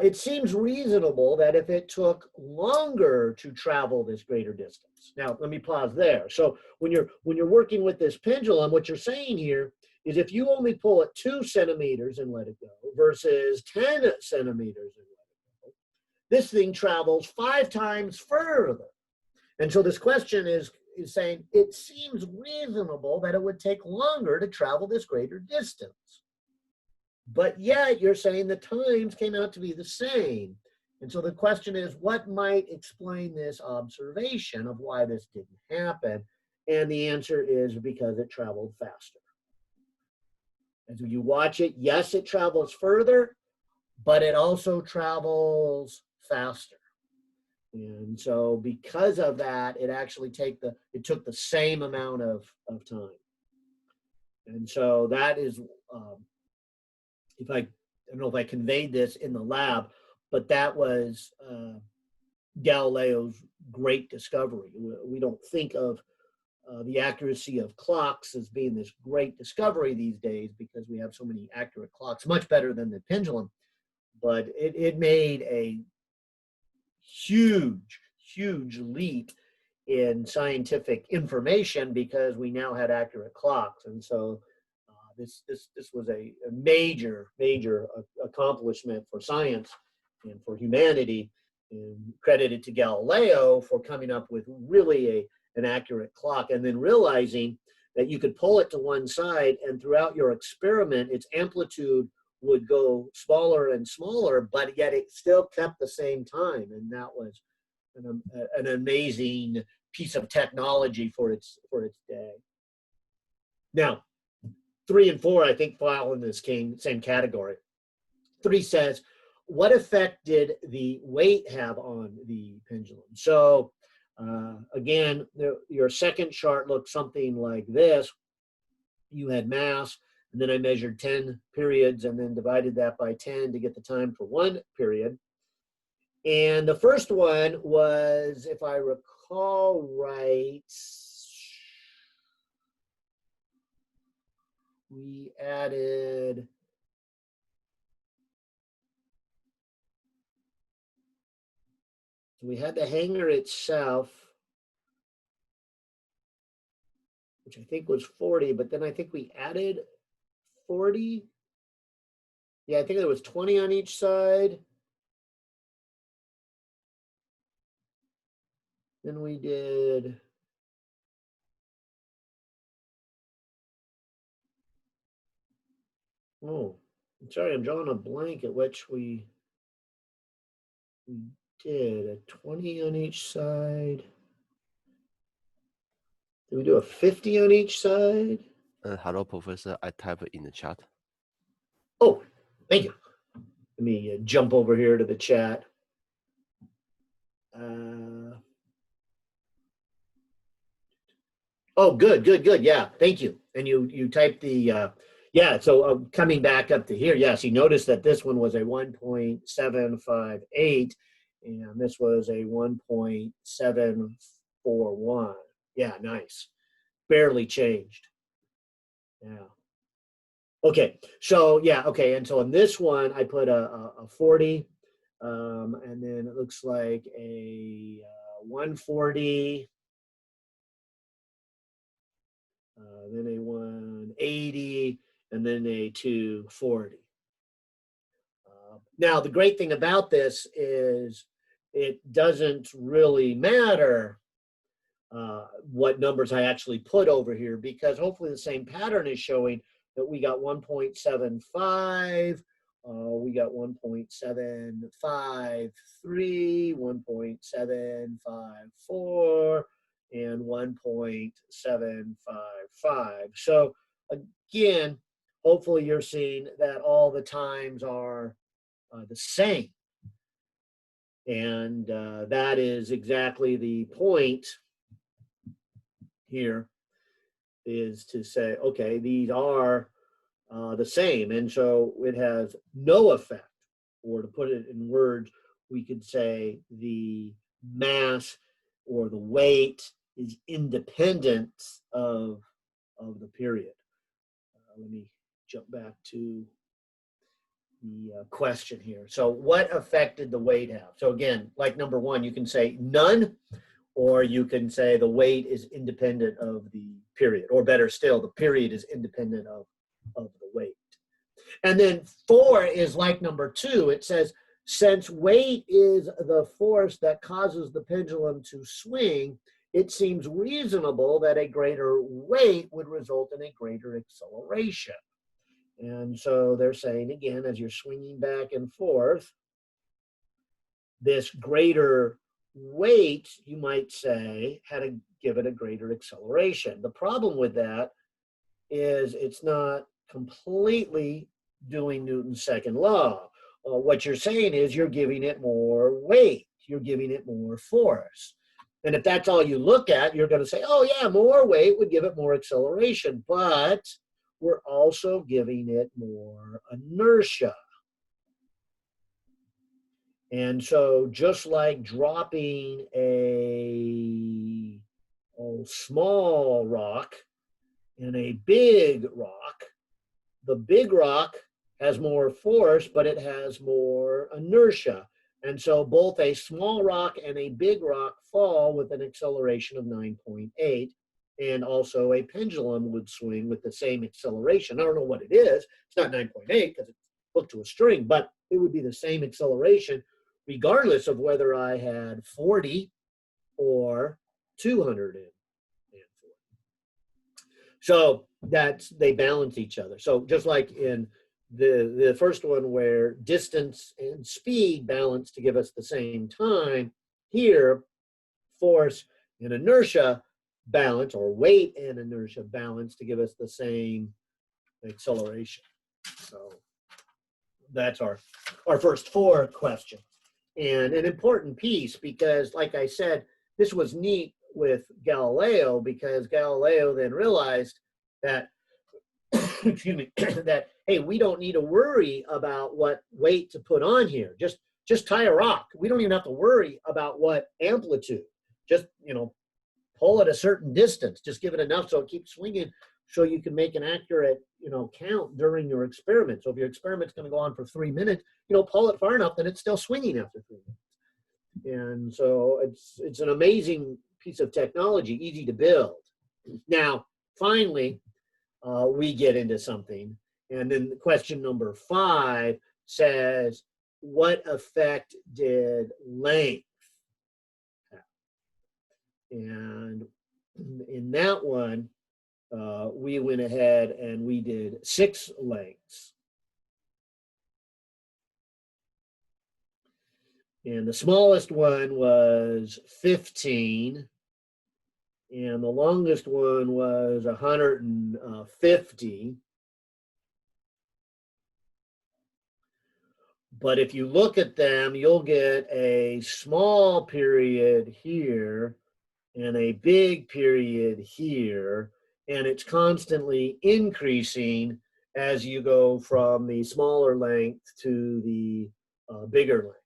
it seems reasonable that if it took longer to travel this greater distance. Now, let me pause there. So when you're working with this pendulum, what you're saying here is if you only pull it 2 centimeters and let it go versus 10 centimeters and let it go, this thing travels 5 times further. And so this question is saying it seems reasonable that it would take longer to travel this greater distance. But yet you're saying the times came out to be the same. And so the question is, what might explain this observation of why this didn't happen? And the answer is because it traveled faster. And so you watch it, yes, it travels further, but it also travels faster. And so because of that, it actually took the same amount of time. And so that is, I don't know if I conveyed this in the lab, but that was Galileo's great discovery. We don't think of the accuracy of clocks as being this great discovery these days because we have so many accurate clocks, much better than the pendulum. But it made a huge leap in scientific information because we now had accurate clocks. And so this was a major accomplishment for science and for humanity, and credited to Galileo for coming up with really an accurate clock, and then realizing that you could pull it to one side and throughout your experiment its amplitude would go smaller and smaller, but yet it still kept the same time. And that was an amazing piece of technology for its day. Now, 3 and 4, I think, fall in this same category. 3 says, what effect did the weight have on the pendulum? So again, your second chart looks something like this. You had mass, and then I measured 10 periods and then divided that by 10 to get the time for 1 period. And the first one was, if I recall right, we added so we had the hanger itself, which I think was 40, but then I think we added 40. Yeah, I think there was 20 on each side. Then we did I'm sorry, I'm drawing a blank at which we did a 20 on each side. Did we do a 50 on each side? Hello, Professor. I type in the chat. Oh, thank you. Let me jump over here to the chat. Oh, good. Yeah, thank you. And you typed the, yeah, so coming back up to here, yes, you notice that this one was a 1.758 and this was a 1.741. Yeah, nice. Barely changed. Yeah. Okay, so yeah, okay, and so on this one, I put a 40, and then it looks like a 140, then a 180, and then a 240. Now, the great thing about this is it doesn't really matter what numbers I actually put over here, because hopefully the same pattern is showing that we got 1.75, we got 1.753, 1.754, and 1.755. So again, hopefully you're seeing that all the times are the same. And that is exactly the point here, is to say, okay, these are the same. And so it has no effect, or to put it in words, we could say the mass or the weight is independent of the period. Let me jump back to question here. So what effect did the weight have? So again, like number one, you can say none, or you can say the weight is independent of the period, or better still, the period is independent of the weight. And then 4 is like number 2. It says, since weight is the force that causes the pendulum to swing, it seems reasonable that a greater weight would result in a greater acceleration. And so they're saying, again, as you're swinging back and forth, this greater weight, you might say, had to give it a greater acceleration. The problem with that is it's not completely doing Newton's second law. What you're saying is you're giving it more weight. You're giving it more force. And if that's all you look at, you're going to say, oh, yeah, more weight would give it more acceleration. But we're also giving it more inertia. And so just like dropping a small rock in a big rock, the big rock has more force, but it has more inertia. And so both a small rock and a big rock fall with an acceleration of 9.8. And also a pendulum would swing with the same acceleration. I don't know what it is. It's not 9.8 because it's hooked to a string, but it would be the same acceleration regardless of whether I had 40 or 240. So they balance each other. So just like in the first one where distance and speed balance to give us the same time, here force and inertia balance, or weight and inertia balance to give us the same acceleration. So that's our first 4 questions. And an important piece, because like I said, this was neat with Galileo, because Galileo then realized that, excuse me, that, hey, we don't need to worry about what weight to put on here. Just tie a rock. We don't even have to worry about what amplitude. Just, pull it a certain distance. Just give it enough so it keeps swinging, so you can make an accurate, count during your experiment. So if your experiment's going to go on for 3 minutes, pull it far enough that it's still swinging after 3 minutes. And so it's an amazing piece of technology, easy to build. Now, finally, we get into something. And then question number 5 says, what effect did length have? And in that one, we went ahead and we did 6 lengths. And the smallest one was 15. And the longest one was 150. But if you look at them, you'll get a small period here and a big period here. And it's constantly increasing as you go from the smaller length to the bigger length.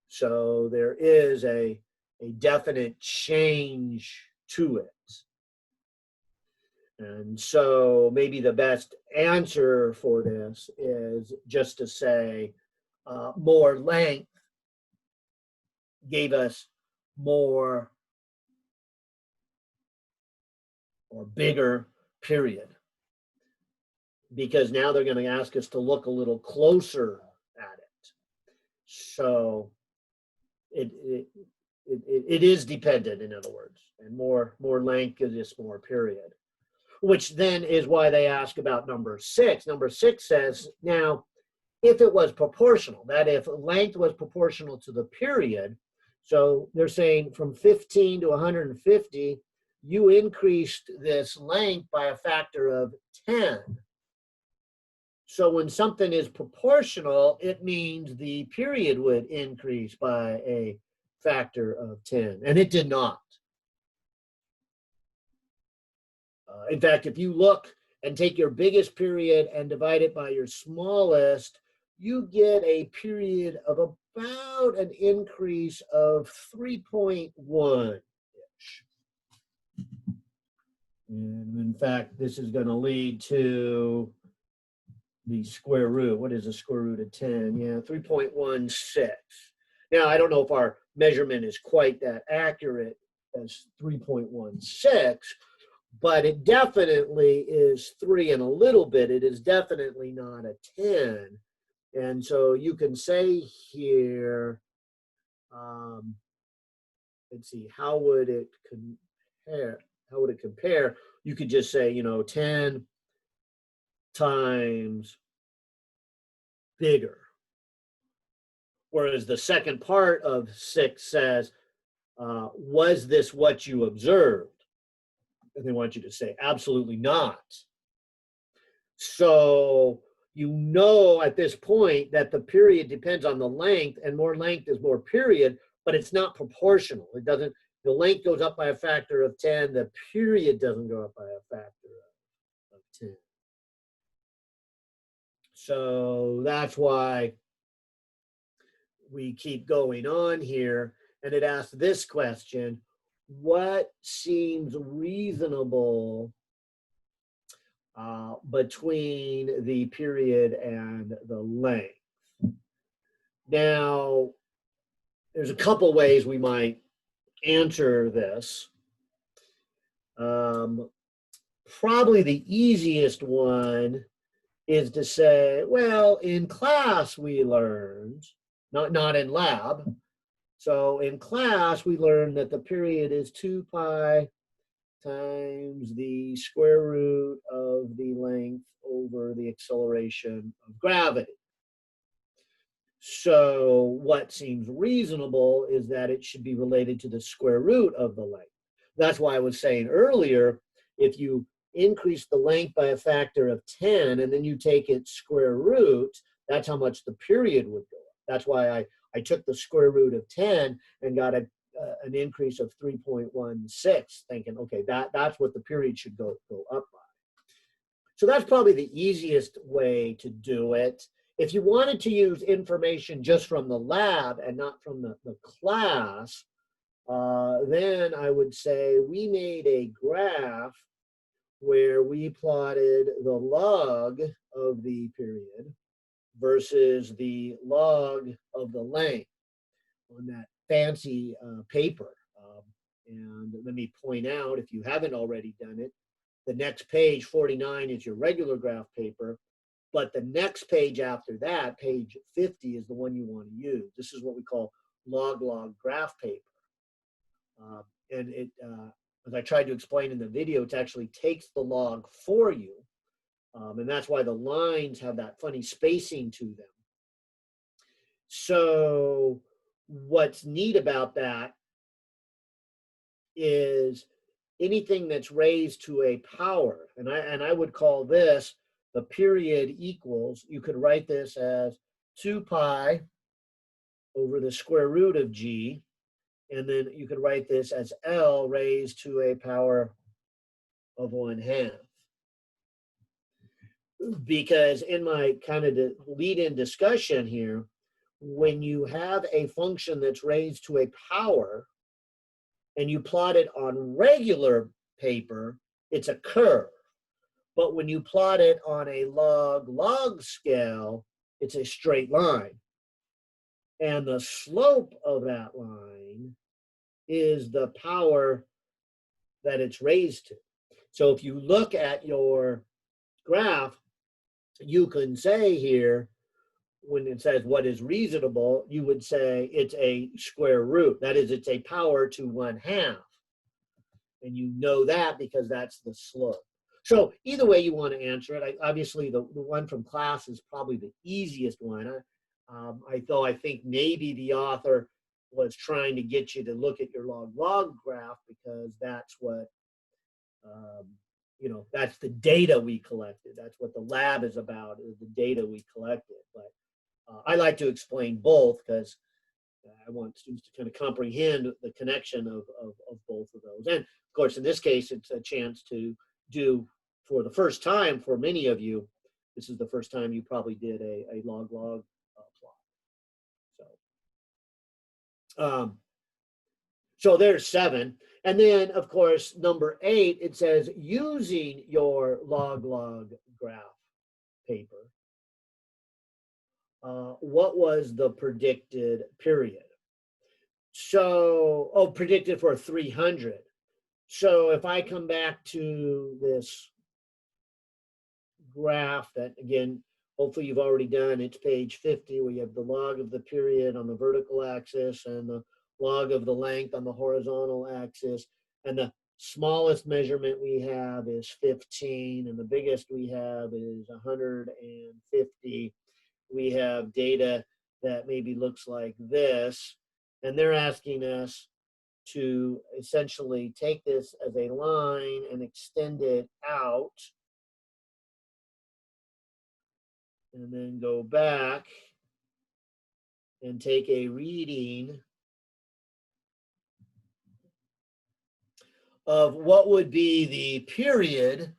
So there is a definite change to it. And so maybe the best answer for this is just to say more length gave us more or bigger period. Because now they're going to ask us to look a little closer at it. So it is dependent, in other words, and more length gives us more period, which then is why they ask about number 6. Number 6 says, now, if it was proportional, that if length was proportional to the period, so they're saying from 15 to 150, you increased this length by a factor of 10. So when something is proportional, it means the period would increase by a factor of 10, and it did not. In fact, if you look and take your biggest period and divide it by your smallest, you get a period of about an increase of 3.1-ish. And in fact, this is going to lead to the square root. What is the square root of 10? Yeah, 3.16. Now, I don't know if our measurement is quite that accurate as 3.16, but it definitely is 3 and a little bit. It is definitely not a 10. And so you can say here, let's see, how would it compare? How would it compare? You could just say, 10 times bigger. Whereas the second part of 6 says, was this what you observed? And they want you to say, absolutely not. So at this point that the period depends on the length, and more length is more period, but it's not proportional. It doesn't, the length goes up by a factor of 10, the period doesn't go up by a factor of 10. So that's why we keep going on here, and it asks this question: what seems reasonable between the period and the length? Now, there's a couple ways we might answer this. Probably the easiest one is to say, well, in class we learned, not in lab. So in class we learned that the period is 2 pi times the square root of the length over the acceleration of gravity. So what seems reasonable is that it should be related to the square root of the length. That's why I was saying earlier, if you increase the length by a factor of 10 and then you take its square root, that's how much the period would go up. That's why I took the square root of 10 and got an increase of 3.16, thinking, okay, that's what the period should go up by. So that's probably the easiest way to do it. If you wanted to use information just from the lab and not from the class, then I would say we made a graph where we plotted the log of the period versus the log of the length on that fancy paper. And let me point out, if you haven't already done it, the next page, 49, is your regular graph paper. But the next page after that, page 50, is the one you want to use. This is what we call log graph paper. And it, as I tried to explain in the video, it actually takes the log for you. And that's why the lines have that funny spacing to them. So what's neat about that is anything that's raised to a power, and I would call this the period equals, you could write this as 2 pi over the square root of g, and then you could write this as L raised to a power of 1/2. Because in my kind of lead-in discussion here, when you have a function that's raised to a power and you plot it on regular paper, it's a curve. But when you plot it on a log scale, it's a straight line. And the slope of that line is the power that it's raised to. So if you look at your graph, you can say here, when it says what is reasonable, you would say it's a square root. That is, it's a power to 1/2. And you know that because that's the slope. So either way you want to answer it, obviously the one from class is probably the easiest one. I think maybe the author was trying to get you to look at your log graph because that's what, that's the data we collected. That's what the lab is about, is the data we collected. But I like to explain both because I want students to kind of comprehend the connection of both of those. And of course, in this case, it's a chance to do, for the first time for many of you, this is the first time you probably did a log plot. So there's 7. And then, of course, number 8, it says using your log graph paper, what was the predicted period. So, oh, predicted for 300. So if I come back to this graph that, again, hopefully you've already done, it's page 50, where you have the log of the period on the vertical axis and the log of the length on the horizontal axis. And the smallest measurement we have is 15, and the biggest we have is 150. We have data that maybe looks like this, and they're asking us to essentially take this as a line and extend it out, and then go back and take a reading of what would be the period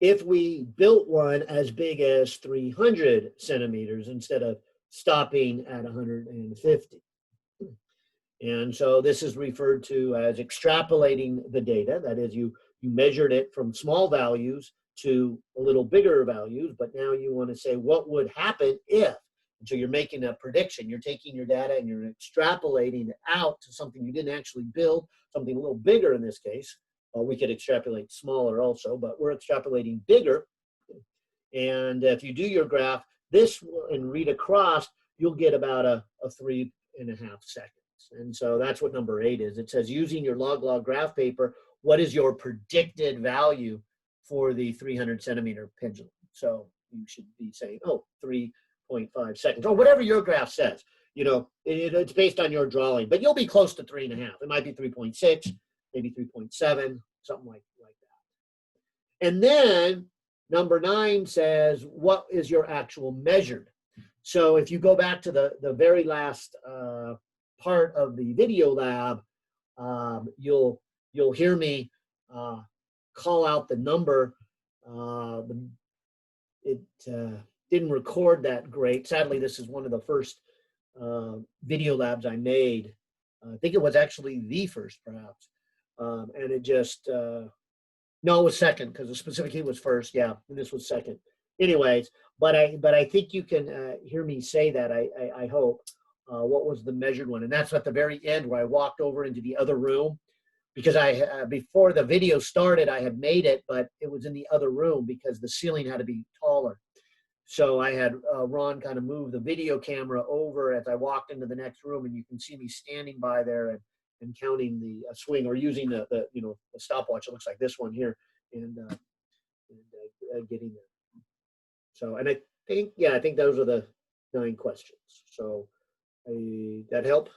if we built one as big as 300 centimeters instead of stopping at 150. And so this is referred to as extrapolating the data. That is, you measured it from small values to a little bigger values, but now you want to say what would happen if. And so you're making a prediction. You're taking your data and you're extrapolating it out to something you didn't actually build, something a little bigger in this case. We could extrapolate smaller also, but we're extrapolating bigger. And if you do your graph, this and read across, you'll get about a 3.5 seconds. And so that's what number 8 is. It says, using your log graph paper, what is your predicted value for the 300 centimeter pendulum? So you should be saying, oh, 3.5 seconds, or whatever your graph says. You know, it's based on your drawing, but you'll be close to 3.5. It might be 3.6, maybe 3.7, something like that. And then number 9 says, what is your actual measured? So if you go back to the very last part of the video lab, you'll hear me call out the number. It didn't record that great. Sadly, this is one of the first video labs I made. I think it was actually the first, perhaps. And it just, no, it was second, because the specific key was first. Yeah, and this was second. Anyways, but I think you can hear me say that, I hope. What was the measured one? And that's at the very end where I walked over into the other room, because before the video started, I had made it, but it was in the other room because the ceiling had to be taller. So I had Ron kind of move the video camera over as I walked into the next room, and you can see me standing by there and counting the swing, or using the stopwatch. It looks like this one here, and getting there. So, and I think those are the 9 questions. So that help?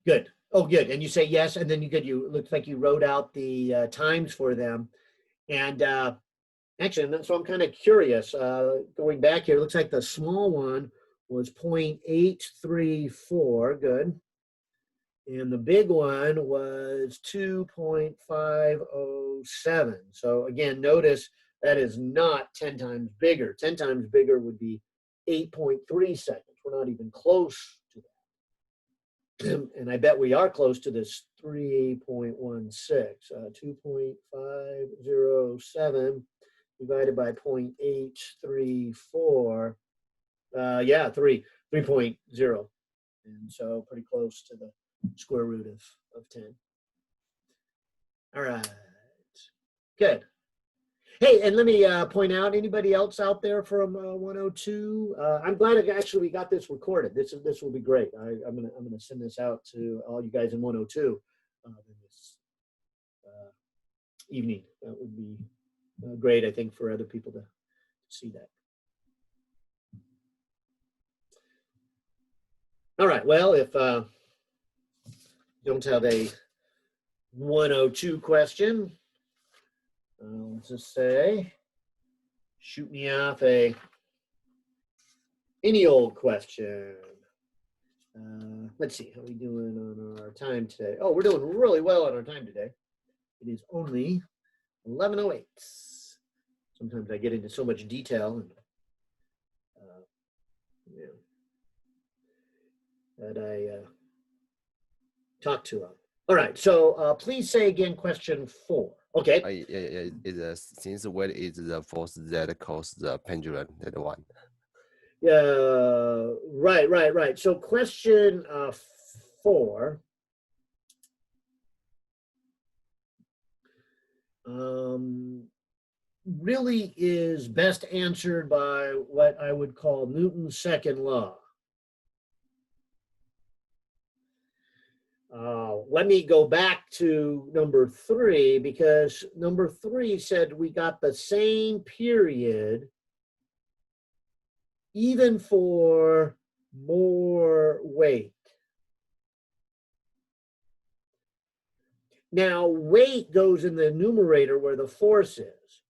Good. Oh, good. And you say yes, and then you looks like you wrote out the times for them. And actually, so I'm kind of curious. Going back here, it looks like the small one was 0.834. Good. And the big one was 2.507. So again, notice that is not 10 times bigger. 10 times bigger would be 8.3 seconds. We're not even close to that. And I bet we are close to this 3.16. 2.507 divided by 0.834. 3.0. And so pretty close to the square root of 10. All right. Good. Hey, and let me point out, anybody else out there from 102? I'm glad we got this recorded. This will be great. I'm gonna send this out to all you guys in 102 this evening. That would be great, I think, for other people to see that. All right. Well, if you don't have a 102 question, let's just say, shoot me off any old question. Let's see, how are we doing on our time today? Oh, we're doing really well on our time today. It is only 11:08. Sometimes I get into so much detail and that I talk too long. All right, so please say again question 4. Okay. Since weight is the force that causes the pendulum, that one. Right. So question 4. Really is best answered by what I would call Newton's second law. Let me go back to number 3, because number 3 said we got the same period even for more weight. Now, weight goes in the numerator where the force is.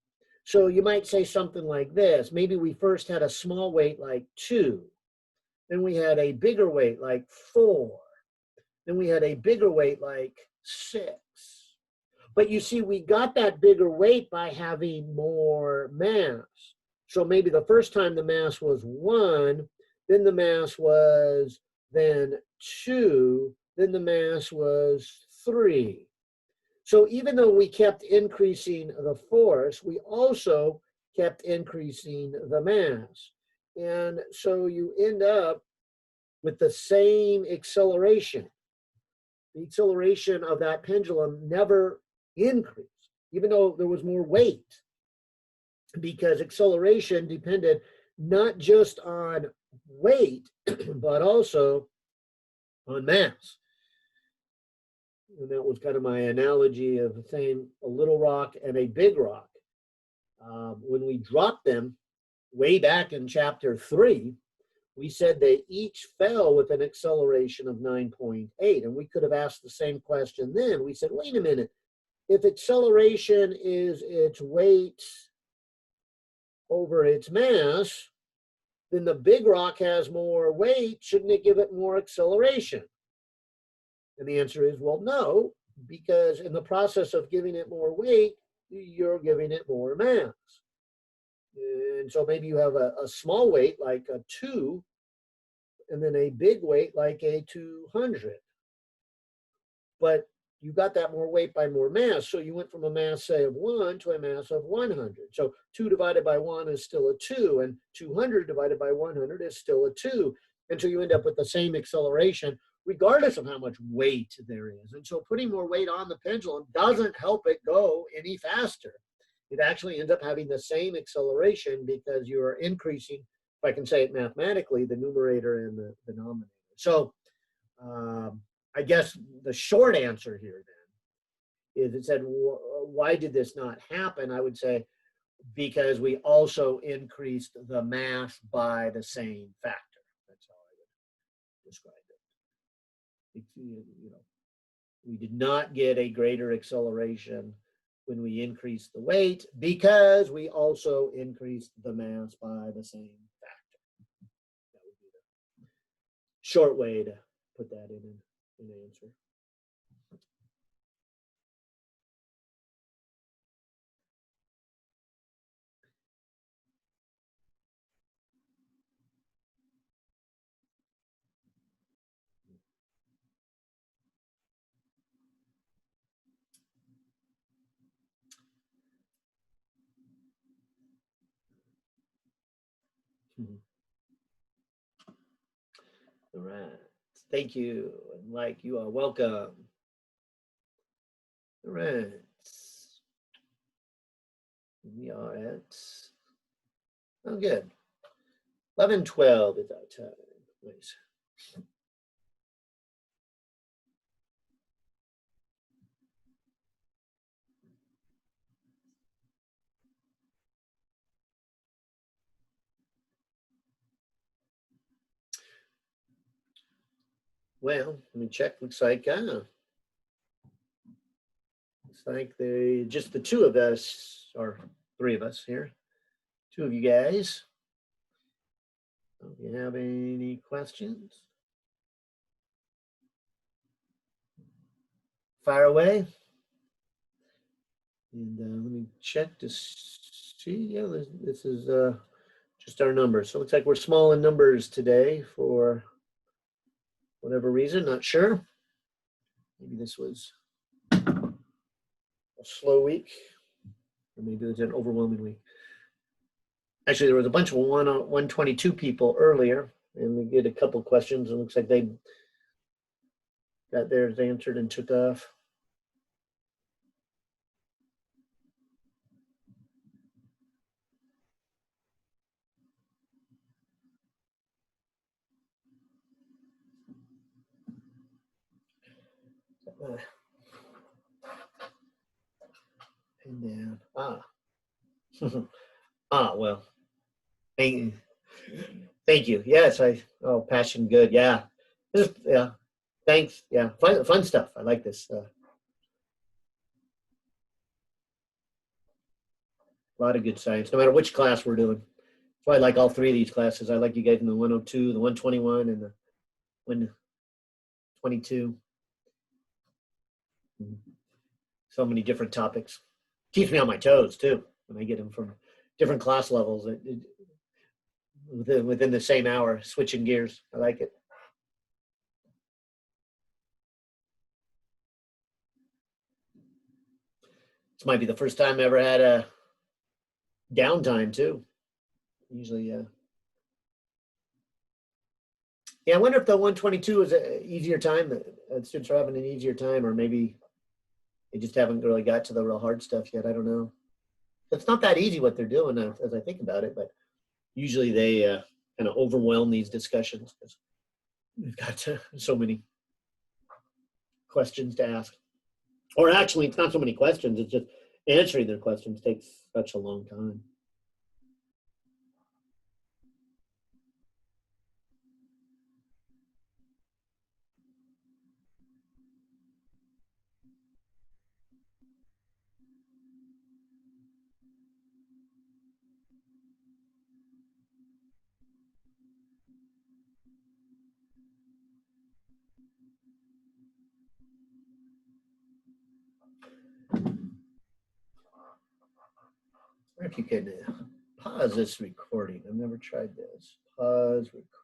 So you might say something like this. Maybe we first had a small weight like 2. Then we had a bigger weight like 4. Then we had a bigger weight like 6. But you see, we got that bigger weight by having more mass. So maybe the first time the mass was 1, then the mass was then 2, then the mass was 3. So even though we kept increasing the force, we also kept increasing the mass. And so you end up with the same acceleration. The acceleration of that pendulum never increased, even though there was more weight, because acceleration depended not just on weight, but also on mass. And that was kind of my analogy of saying a little rock and a big rock. When we dropped them way back in chapter 3, we said they each fell with an acceleration of 9.8. And we could have asked the same question then. We said, wait a minute, if acceleration is its weight over its mass, then the big rock has more weight. Shouldn't it give it more acceleration? And the answer is, well, no, because in the process of giving it more weight, you're giving it more mass. And so maybe you have a small weight like a 2, and then a big weight like a 200. But you got that more weight by more mass. So you went from a mass, say, of 1 to a mass of 100. So 2 divided by 1 is still a 2, and 200 divided by 100 is still a 2. And so you end up with the same acceleration regardless of how much weight there is. And so putting more weight on the pendulum doesn't help it go any faster. It actually ends up having the same acceleration because you are increasing, if I can say it mathematically, the numerator and the denominator. So I guess the short answer here then is, it said, why did this not happen? I would say because we also increased the mass by the same factor. That's how I would describe it. We did not get a greater acceleration when we increased the weight because we also increased the mass by the same factor. That would be the short way to put that in an answer. All right. Thank you. And Mike, you are welcome. All right. We are at, oh, good. 11:12 is our time. Nice. Well, let me check. Looks like just the 2 of us, or 3 of us here. 2 of you guys. Do you have any questions? Fire away. And let me check to see. Yeah, this is just our numbers. So it looks like we're small in numbers today for whatever reason, not sure. maybe this was a slow week, or maybe it was an overwhelming week. Actually, there was a bunch of 122 people earlier, and we did a couple questions, and it looks like they got theirs answered and took off. And then, well, thank you. Yes, passion, good. Yeah. Yeah. Thanks. Yeah. Fun stuff. I like this. A lot of good science, no matter which class we're doing. That's why I like all three of these classes. I like you guys in the 102, the 121, and the 122. So many different topics. Keeps me on my toes too when I get them from different class levels within the same hour, switching gears. I like it. This might be the first time I ever had a downtime too. Usually, yeah, I wonder if the 122 is an easier time. That students are having an easier time, or maybe they just haven't really got to the real hard stuff yet. I don't know. It's not that easy what they're doing as I think about it, but usually they kind of overwhelm these discussions because we've got so many questions to ask. Or actually, it's not so many questions. It's just answering their questions takes such a long time. If you can pause this recording. I've never tried this. Pause recording.